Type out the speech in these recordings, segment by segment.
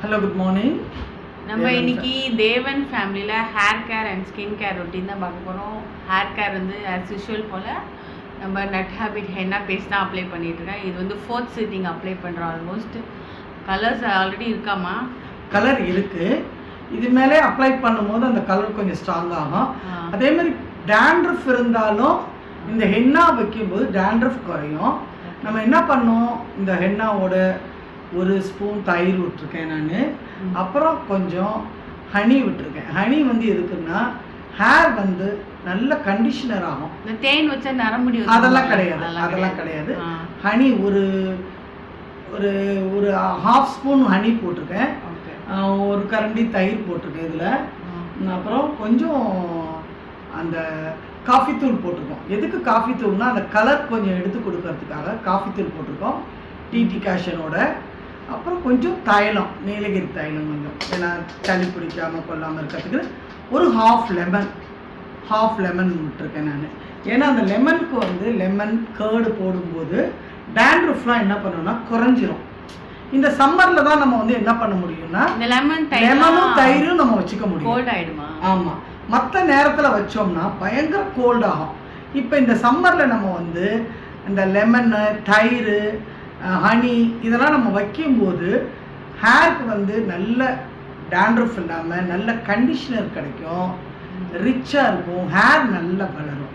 Hello, good morning. நம்ம இன்னைக்கு தேவன் ஃபேமிலியில் hair care and skin care routine தான் பார்க்க போகிறோம். ஹேர் கேர் வந்து ஆஸ் யூஷுவல் போல் நம்ம நட் ஹேபிட் ஹென்னா பேஸ்ட் தான் அப்ளை பண்ணிகிட்ருக்கேன். இது வந்து 4th சிட்டிங் அப்ளை பண்ணுறோம். ஆல்மோஸ்ட் கலர்ஸ் ஆல்ரெடி இருக்காமா? கலர் இருக்குது. இது மேலே அப்ளை பண்ணும்போது அந்த கலர் கொஞ்சம் ஸ்ட்ராங் ஆகும். அதே மாதிரி டேண்ட்ரஃப் இருந்தாலும் இந்த ஹென்னா வைக்கும்போது டேண்ட்ரஃப் குறையும். நம்ம என்ன பண்ணோம், இந்த ஹென்னாவோட 1 ஸ்பூன் தயிர் விட்டுருக்கேன் நான். அப்புறம் கொஞ்சம் ஹனி விட்டுருக்கேன். ஹனி வந்து எதுக்குன்னா ஹேர் வந்து நல்ல கண்டிஷனர் ஆகும். இந்த தேன் வச்ச நரம்புடி அதெல்லாம் கிடையாது. ஹனி ஒரு ஒரு ஒரு 1/2 ஸ்பூன் ஹனி போட்டிருக்கேன். ஒரு கரண்டி தயிர் போட்டிருக்கேன் இதில். அப்புறம் கொஞ்சம் அந்த காஃபி தூள் போட்டிருக்கோம். எதுக்கு காஃபி தூள்னா அந்த கலர் கொஞ்சம் எடுத்து கொடுக்கறதுக்காக காஃபி தூள் போட்டிருக்கோம், டீ டிகாஷனோட. அப்புறம் கொஞ்சம் தைலம், நீலகிரி தைலம் கொஞ்சம், ஏன்னா சளி பிடிக்காமல் கொள்ளாமல் இருக்கிறதுக்கு ஒரு ஹாஃப் லெமன் விட்டுருக்கேன் நான். ஏன்னா அந்த லெமனுக்கு வந்து லெமன் கேர்டு போடும்போது டேண்ட்ரஃப்லாம் என்ன பண்ணணும்னா குறைஞ்சிரும். இந்த சம்மரில் தான் நம்ம வந்து என்ன பண்ண முடியும்னா லெமனும் தயிரும் நம்ம வச்சுக்க முடியும். கோல்ட் ஆகிடுமா? ஆமாம், மற்ற நேரத்தில் வச்சோம்னா பயங்கர கோல்ட் ஆகும். இப்போ இந்த சம்மரில் நம்ம வந்து இந்த லெமனு, தயிர், ஹனி இதெல்லாம் நம்ம வைக்கும்போது ஹேருக்கு வந்து நல்ல டேண்ட்ரஃப் இல்லாமல் நல்ல கண்டிஷனர் கிடைக்கும், ரிச்சாக இருக்கும், ஹேர் நல்லா வளரும்.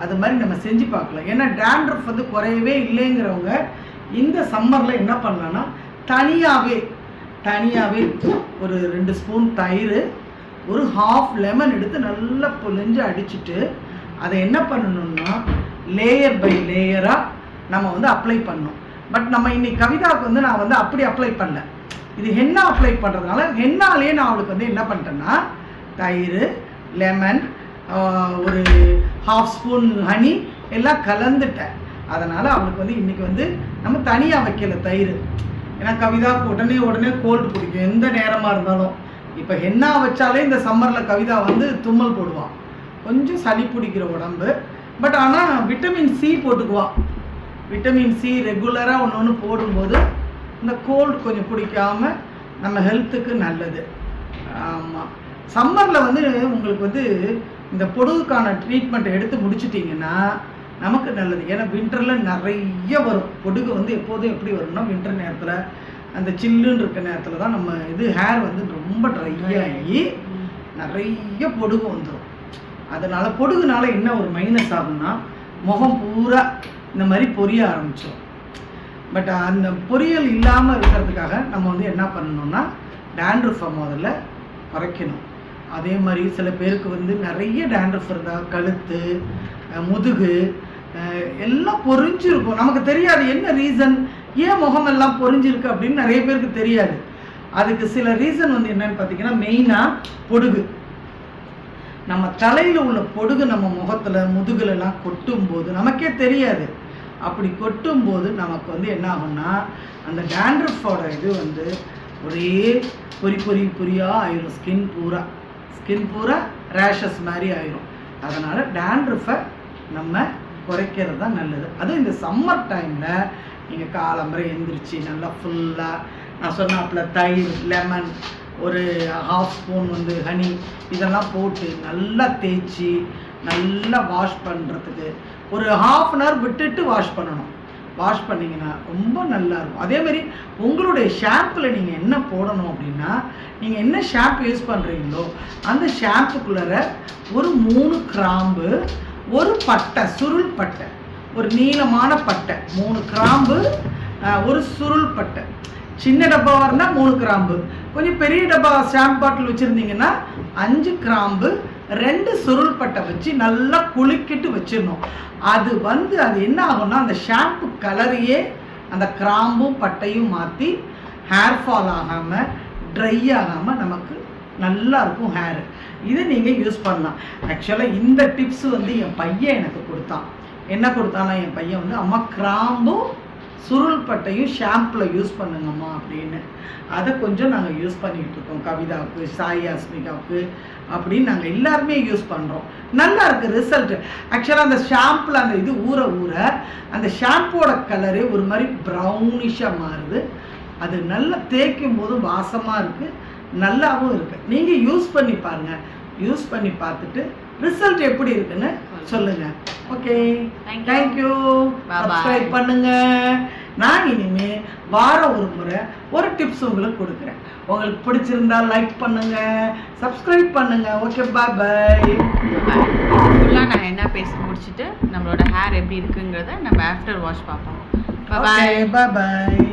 அது மாதிரி நம்ம செஞ்சு பார்க்கலாம். ஏன்னா டேண்ட்ரஃப் வந்து குறையவே இல்லைங்கிறவங்க இந்த சம்மரில் என்ன பண்ணலான்னா தனியாகவே ஒரு 2 ஸ்பூன் தயிர், ஒரு ஹாஃப் லெமன் எடுத்து நல்லா பொழிஞ்சு அடிச்சுட்டு அதை என்ன பண்ணணும்னா லேயர் பை லேயராக நம்ம வந்து அப்ளை பண்ணணும். பட் நம்ம இன்னைக்கு கவிதாவுக்கு வந்து நான் வந்து அப்படி அப்ளை பண்ணல. இது ஹென்னா அப்ளை பண்ணுறதுனால ஹென்னாலேயே நான் அவளுக்கு வந்து என்ன பண்ணிட்டேன்னா தயிர், லெமன், ஒரு ஹாஃப் ஸ்பூன் ஹனி எல்லாம் கலந்துட்டேன். அதனால் அவளுக்கு வந்து இன்றைக்கி வந்து நம்ம தனியாக வைக்கல தயிர். ஏன்னா கவிதாவுக்கு உடனே கோல்டு பிடிக்கும் எந்த நேரமாக இருந்தாலும். இப்போ ஹென்னா வச்சாலே இந்த சம்மரில் கவிதா வந்து தும்மல் போடுவான், கொஞ்சம் சளி பிடிக்கிற உடம்பு. பட் ஆனால் விட்டமின் சி போட்டுக்குவான். விட்டமின் சி ரெகுலராக ஒன்று போடும்போது இந்த கோல்டு கொஞ்சம் பிடிக்காமல் நம்ம ஹெல்த்துக்கு நல்லது. ஆமாம், சம்மரில் வந்து உங்களுக்கு வந்து இந்த பொடுகுக்கான ட்ரீட்மெண்ட்டை எடுத்து முடிச்சிட்டிங்கன்னா நமக்கு நல்லது. ஏன்னா வின்டரில் நிறைய வரும் பொடுகு. வந்து எப்போதும் எப்படி வரும்னா வின்டர் நேரத்தில் அந்த சில்லுன்னு இருக்க நேரத்தில் தான் நம்ம இது ஹேர் வந்து ரொம்ப ட்ரை ஆகி நிறைய பொடுகு வந்துடும். அதனால் பொடுகுனால என்ன ஒரு மைனஸ் ஆகும்னா முகம் பூரா இந்த மாதிரி பொரிய ஆரம்பிச்சிடும். பட் அந்த பொரியல் இல்லாமல் இருக்கிறதுக்காக நம்ம வந்து என்ன பண்ணணும்னா டேண்ட்ரஃபை முதல்ல குறைக்கணும். அதே மாதிரி சில பேருக்கு வந்து நிறைய டேண்ட்ரஃப் இருந்தால் கழுத்து, முதுகு எல்லாம் பொரிஞ்சிருக்கும். நமக்கு தெரியாது என்ன ரீசன், ஏன் முகமெல்லாம் பொரிஞ்சிருக்கு அப்படின்னு நிறைய பேருக்கு தெரியாது. அதுக்கு சில ரீசன் வந்து என்னன்னு பார்த்தீங்கன்னா மெயினாக பொடுகு. நம்ம தலையில் உள்ள பொடுகு நம்ம முகத்தில் முதுகுலெல்லாம் கொட்டும்போது நமக்கே தெரியாது. அப்படி கொட்டும்போது நமக்கு வந்து என்ன ஆகும்னா அந்த டேண்ட்ரஃபோட இது வந்து ஒரே பொரியாக ஆயிரும். ஸ்கின் பூரா ரேஷஸ் மாதிரி ஆயிரும். அதனால் டேண்ட்ரஃபை நம்ம குறைக்கிறது தான் நல்லது. அதுவும் இந்த சம்மர் டைமில் நீங்கள் காலம்பரை எழுந்திரிச்சு நல்லா ஃபுல்லாக நான் சொன்னாப்புல தயிர், லெமன், ஒரு ஹாஃப் ஸ்பூன் வந்து ஹனி இதெல்லாம் போட்டு நல்லா தேய்ச்சி நல்லா வாஷ் பண்ணுறதுக்கு ஒரு 1/2 hour விட்டுட்டு வாஷ் பண்ணணும். வாஷ் பண்ணிங்கன்னா ரொம்ப நல்லாயிருக்கும். அதேமாரி உங்களுடைய ஷாம்பில் நீங்கள் என்ன போடணும் அப்படின்னா நீங்கள் என்ன ஷாம்பு யூஸ் பண்ணுறீங்களோ அந்த ஷாம்புக்குள்ளே ஒரு 3 கிராம்பு, ஒரு பட்டை, சுருள் பட்டை, ஒரு நீளமான பட்டை, 3 கிராம்பு, ஒரு சுருள் பட்டை. சின்ன டப்பாவாக இருந்தால் 3 கிராம்பு, கொஞ்சம் பெரிய டப்பா ஷாம்பு பாட்டில் வச்சுருந்தீங்கன்னா 5 கிராம்பு, 2 சுருள் பட்டை வச்சு நல்லா குலுக்கிட்டு வச்சிடணும். அது என்ன ஆகும்னா அந்த ஷாம்பு கலரையே அந்த கிராம்பும் பட்டையும் மாற்றி ஹேர் ஃபால் ஆகாமல் ட்ரை ஆகாமல் நமக்கு நல்லா இருக்கும் ஹேர். இது நீங்கள் யூஸ் பண்ணலாம். ஆக்சுவலாக இந்த டிப்ஸ் வந்து என் பையன் எனக்கு கொடுத்தான். என்ன கொடுத்தானா என் பையன் வந்து அம்மா கிராம்பும் சுருள் பட்டையும் ஷாம்பில் யூஸ் பண்ணுங்கம்மா அப்படின்னு. அதை கொஞ்சம் நாங்கள் யூஸ் பண்ணிகிட்டு இருக்கோம். கவிதாவுக்கு, சாய் ஆஸ்மிகாவுக்கு அப்படின்னு நாங்கள் எல்லாருமே யூஸ் பண்ணுறோம். நல்லா இருக்குது ரிசல்ட்டு. ஆக்சுவலாக அந்த ஷாம்பில் அந்த இது ஊற அந்த ஷாம்போட கலரு ஒரு மாதிரி ப்ரௌனிஷாக மாறுது. அது நல்லா தேய்க்கும் போது வாசமாக இருக்குது, நல்லாவும் இருக்குது. நீங்கள் யூஸ் பண்ணி பாருங்கள். யூஸ் பண்ணி பார்த்துட்டு ரிசல்ட் எப்படி இருக்குன்னு சொல்லுங்கள். Okay, thank you. சப்ஸ்கிரைப் பண்ணுங்கள். நான் இனிமே வாரம் ஒரு முறை ஒரு டிப்ஸ் உங்களுக்கு கொடுக்குறேன். உங்களுக்கு பிடிச்சிருந்தா லைக் பண்ணுங்க, சப்ஸ்கிரைப் பண்ணுங்க. ஓகே, பாய் பாய். ஃபுல்லாக நான் என்ன பேசி முடிச்சுட்டு நம்மளோட ஹேர் எப்படி இருக்குங்கிறத நம்ம ஆஃப்டர் வாஷ் பார்ப்போம். பாய் பாய்.